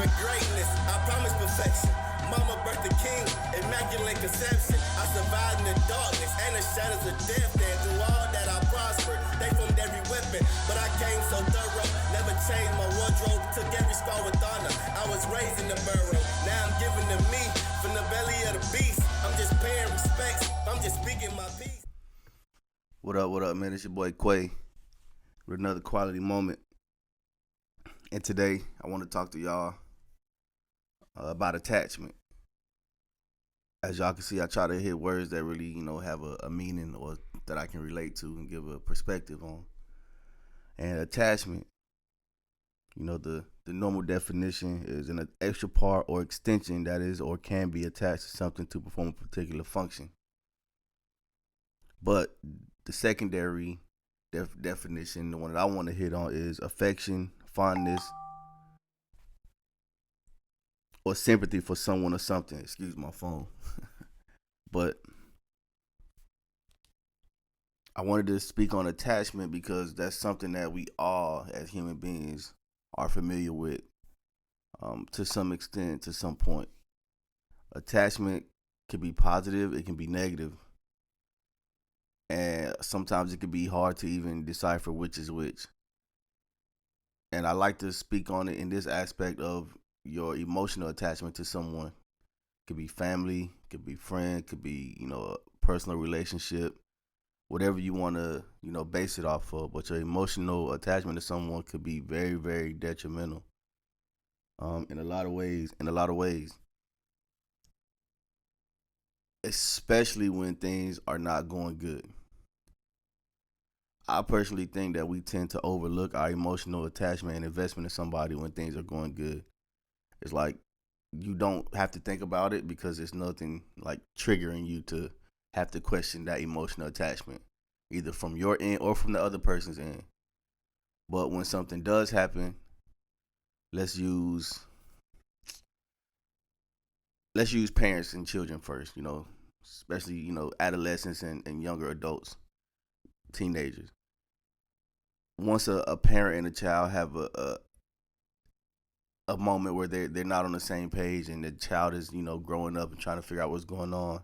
for greatness, I promise perfection. Mama birthed a king, immaculate conception. I survived in the darkness and the shadows of death. And through all that I prospered, they formed every weapon. But I came so thorough, never changed my wardrobe. Took every scar with honor, I was raised in the burrow. Now I'm giving to me from the belly of the beast. I'm just paying respects, I'm just speaking my piece. What up, man? It's your boy Quay with another quality moment. And today, I want to talk to y'all about attachment. As y'all can see, I try to hit words that really, have a meaning or that I can relate to and give a perspective on. And attachment, the normal definition is an extra part or extension that is or can be attached to something to perform a particular function. But the secondary definition, the one that I want to hit on, is affection, fondness, or sympathy for someone or something. Excuse my phone. But I wanted to speak on attachment because that's something that we all, as human beings, are familiar with to some extent, to some point. Attachment can be positive, it can be negative. And sometimes it can be hard to even decipher which is which. And I like to speak on it in this aspect of your emotional attachment to someone. It could be family, it could be friend, it could be, a personal relationship, whatever you want to, base it off of. But your emotional attachment to someone could be very, very detrimental in a lot of ways. Especially when things are not going good. I personally think that we tend to overlook our emotional attachment and investment in somebody when things are going good. It's like you don't have to think about it because it's nothing like triggering you to have to question that emotional attachment, either from your end or from the other person's end. But when something does happen, let's use parents and children first, especially, adolescents and younger adults, teenagers. Once a parent and a child have a moment where they're not on the same page and the child is, growing up and trying to figure out what's going on,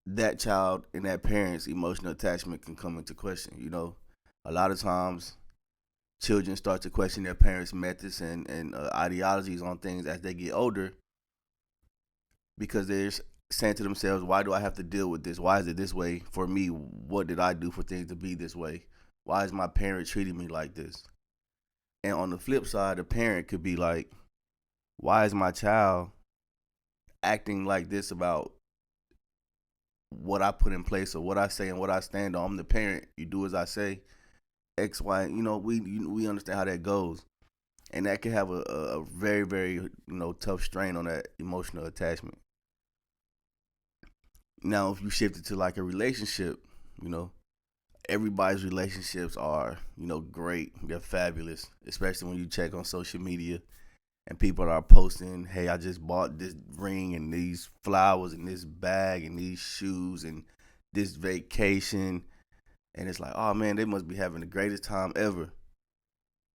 that child and that parent's emotional attachment can come into question. A lot of times children start to question their parents' methods and ideologies on things as they get older because they're saying to themselves, why do I have to deal with this? Why is it this way for me? What did I do for things to be this way? Why is my parent treating me like this? And on the flip side, the parent could be like, why is my child acting like this about what I put in place or what I say and what I stand on? I'm the parent. You do as I say. X, Y, we understand how that goes. And that can have a very, very, tough strain on that emotional attachment. Now, if you shift it to like a relationship, everybody's relationships are, great. They're fabulous, especially when you check on social media and people are posting, hey, I just bought this ring and these flowers and this bag and these shoes and this vacation. And it's like, oh, man, they must be having the greatest time ever.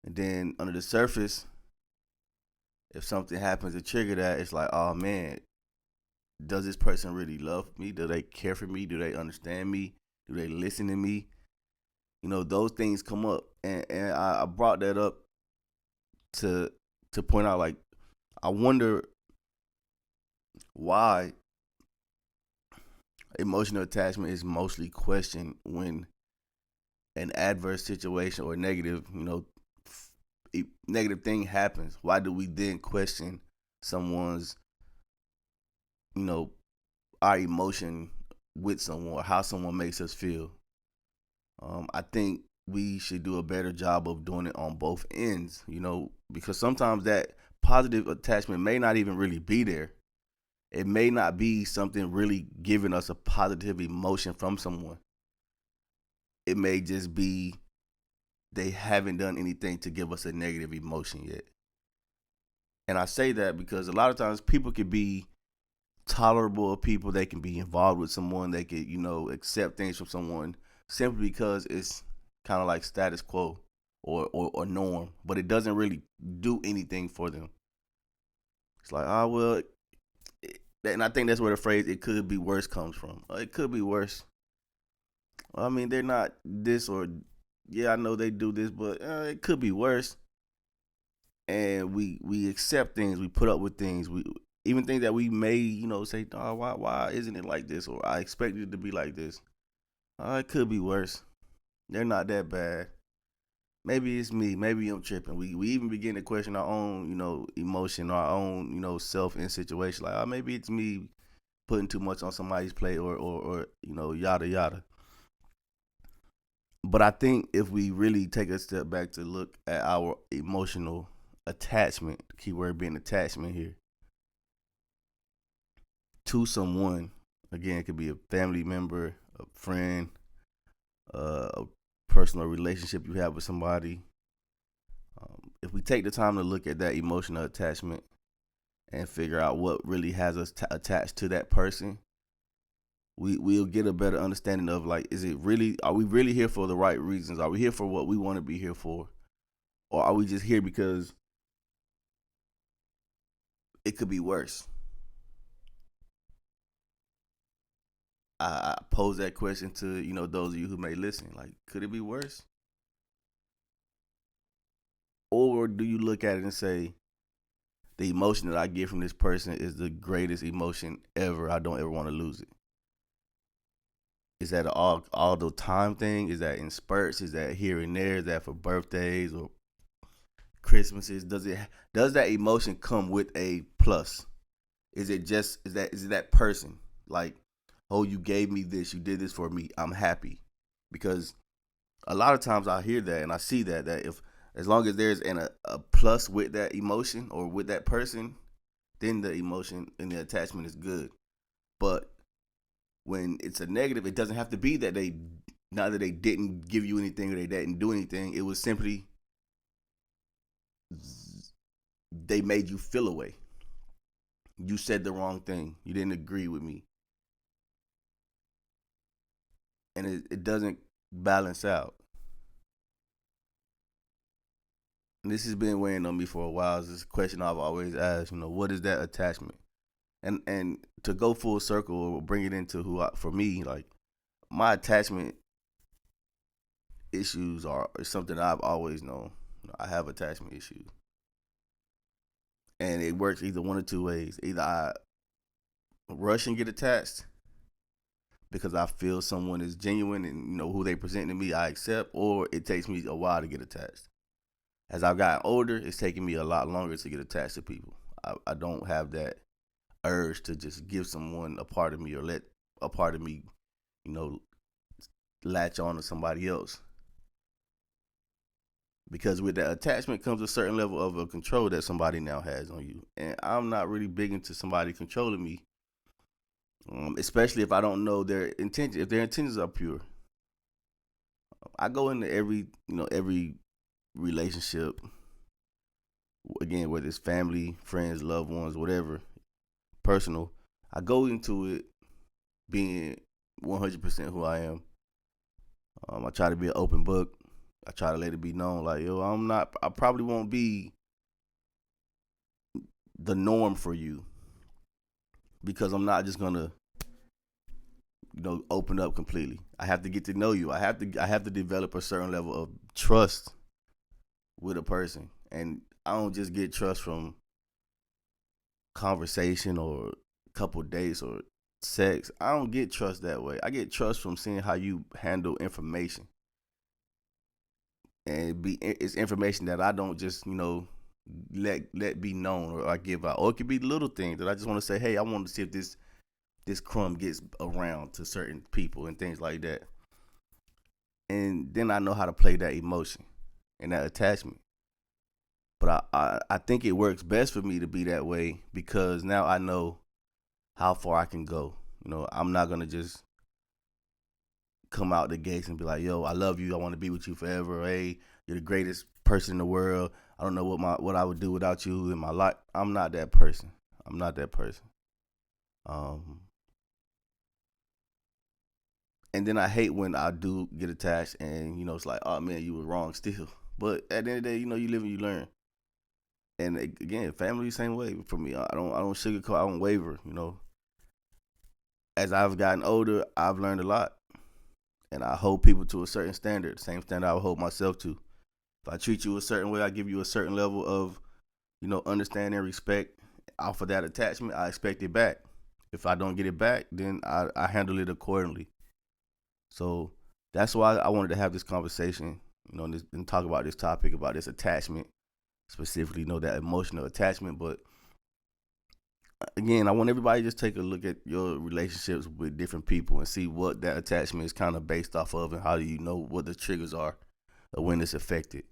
And then under the surface, if something happens to trigger that, it's like, oh, man, does this person really love me? Do they care for me? Do they understand me? Do they listen to me? Those things come up. And I brought that up to point out, like, I wonder why emotional attachment is mostly questioned when an adverse situation or negative thing happens. Why do we then question someone's, our emotion with someone or how someone makes us feel? I think we should do a better job of doing it on both ends, because sometimes that positive attachment may not even really be there. It may not be something really giving us a positive emotion from someone. It may just be they haven't done anything to give us a negative emotion yet. And I say that because a lot of times people can be tolerable of people. They can be involved with someone. They can, accept things from someone simply because it's kind of like status quo. or norm, but it doesn't really do anything for them. It's like, oh well, and I think that's where the phrase "it could be worse" comes from. It could be worse. Well, I mean, they're not this or yeah, I know they do this, but it could be worse. And we accept things, we put up with things, we even things that we may say, oh, why isn't it like this, or I expected it to be like this. It could be worse. They're not that bad. Maybe it's me. Maybe I'm tripping. We even begin to question our own, emotion, our own, self in situation. Like, maybe it's me putting too much on somebody's plate, or yada yada. But I think if we really take a step back to look at our emotional attachment, keyword being attachment here, to someone, again, it could be a family member, a friend, a personal relationship you have with somebody. If we take the time to look at that emotional attachment and figure out what really has us attached to that person, we'll get a better understanding of, like, are we really here for the right reasons? Are we here for what we want to be here for? Or are we just here because it could be worse? I pose that question to, those of you who may listen. Like, could it be worse? Or do you look at it and say, the emotion that I get from this person is the greatest emotion ever. I don't ever want to lose it. Is that an all the time thing? Is that in spurts? Is that here and there? Is that for birthdays or Christmases? Does that emotion come with a plus? Is it that person? Like, oh, you gave me this, you did this for me, I'm happy. Because a lot of times I hear that and I see that if as long as there's a plus with that emotion or with that person, then the emotion and the attachment is good. But when it's a negative, it doesn't have to be that not that they didn't give you anything or they didn't do anything. It was simply they made you feel a way. You said the wrong thing. You didn't agree with me. And it doesn't balance out. And this has been weighing on me for a while. It's a question I've always asked, what is that attachment? And to go full circle or bring it into for me, like, my attachment issues are something I've always known. I have attachment issues. And it works either one of two ways. Either I rush and get attached because I feel someone is genuine and who they present to me I accept, or it takes me a while to get attached. As I've gotten older, it's taking me a lot longer to get attached to people. I don't have that urge to just give someone a part of me or let a part of me, latch on to somebody else. Because with that attachment comes a certain level of control that somebody now has on you. And I'm not really big into somebody controlling me, especially if I don't know their intentions. If their intentions are pure, I go into every relationship, again, whether it's family, friends, loved ones, whatever, personal, I go into it being 100% who I am. I try to be an open book. I try to let it be known, like, I probably won't be the norm for you, because I'm not just gonna, open up completely. I have to get to know you. I have to develop a certain level of trust with a person. And I don't just get trust from conversation or a couple dates or sex. I don't get trust that way. I get trust from seeing how you handle information. And it's information that I don't just, let be known or I give out. Or it could be little things that I just want to say, hey, I want to see if this crumb gets around to certain people and things like that. And then I know how to play that emotion and that attachment. But I think it works best for me to be that way because now I know how far I can go. I'm not going to just come out the gates and be like, yo, I love you. I want to be with you forever. Hey, you're the greatest person in the world. I don't know what I would do without you in my life. I'm not that person. And then I hate when I do get attached and, it's like, oh man, you were wrong still. But at the end of the day, you live and you learn. And again, family same way for me. I don't sugarcoat. I don't waver. As I've gotten older, I've learned a lot, and I hold people to a certain standard, the same standard I would hold myself to. If I treat you a certain way, I give you a certain level of, understanding and respect. Off of that attachment, I expect it back. If I don't get it back, then I handle it accordingly. So that's why I wanted to have this conversation, and talk about this topic, about this attachment, specifically, that emotional attachment. But again, I want everybody to just take a look at your relationships with different people and see what that attachment is kind of based off of, and how do you know what the triggers are or when it's affected.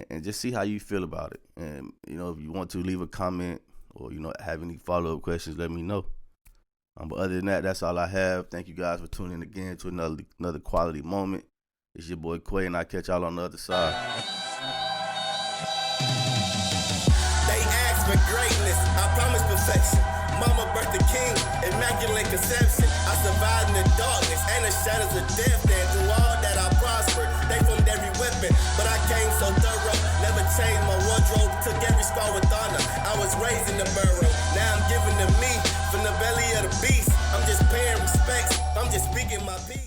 And just see how you feel about it. And, if you want to leave a comment or, have any follow-up questions, let me know. But other than that, that's all I have. Thank you guys for tuning in again to another quality moment. It's your boy Quay, and I'll catch y'all on the other side. They ask for greatness, I promise perfection. Mama birthed the king, immaculate conception. I survived in the darkness and the shadows of death. And through all that I prospered. They formed every weapon, but I came so thorough. Never changed my wardrobe, took every scar with honor. I was raised in the burrow, now I'm giving to me from the belly of the beast. I'm just paying respects, I'm just speaking my peace.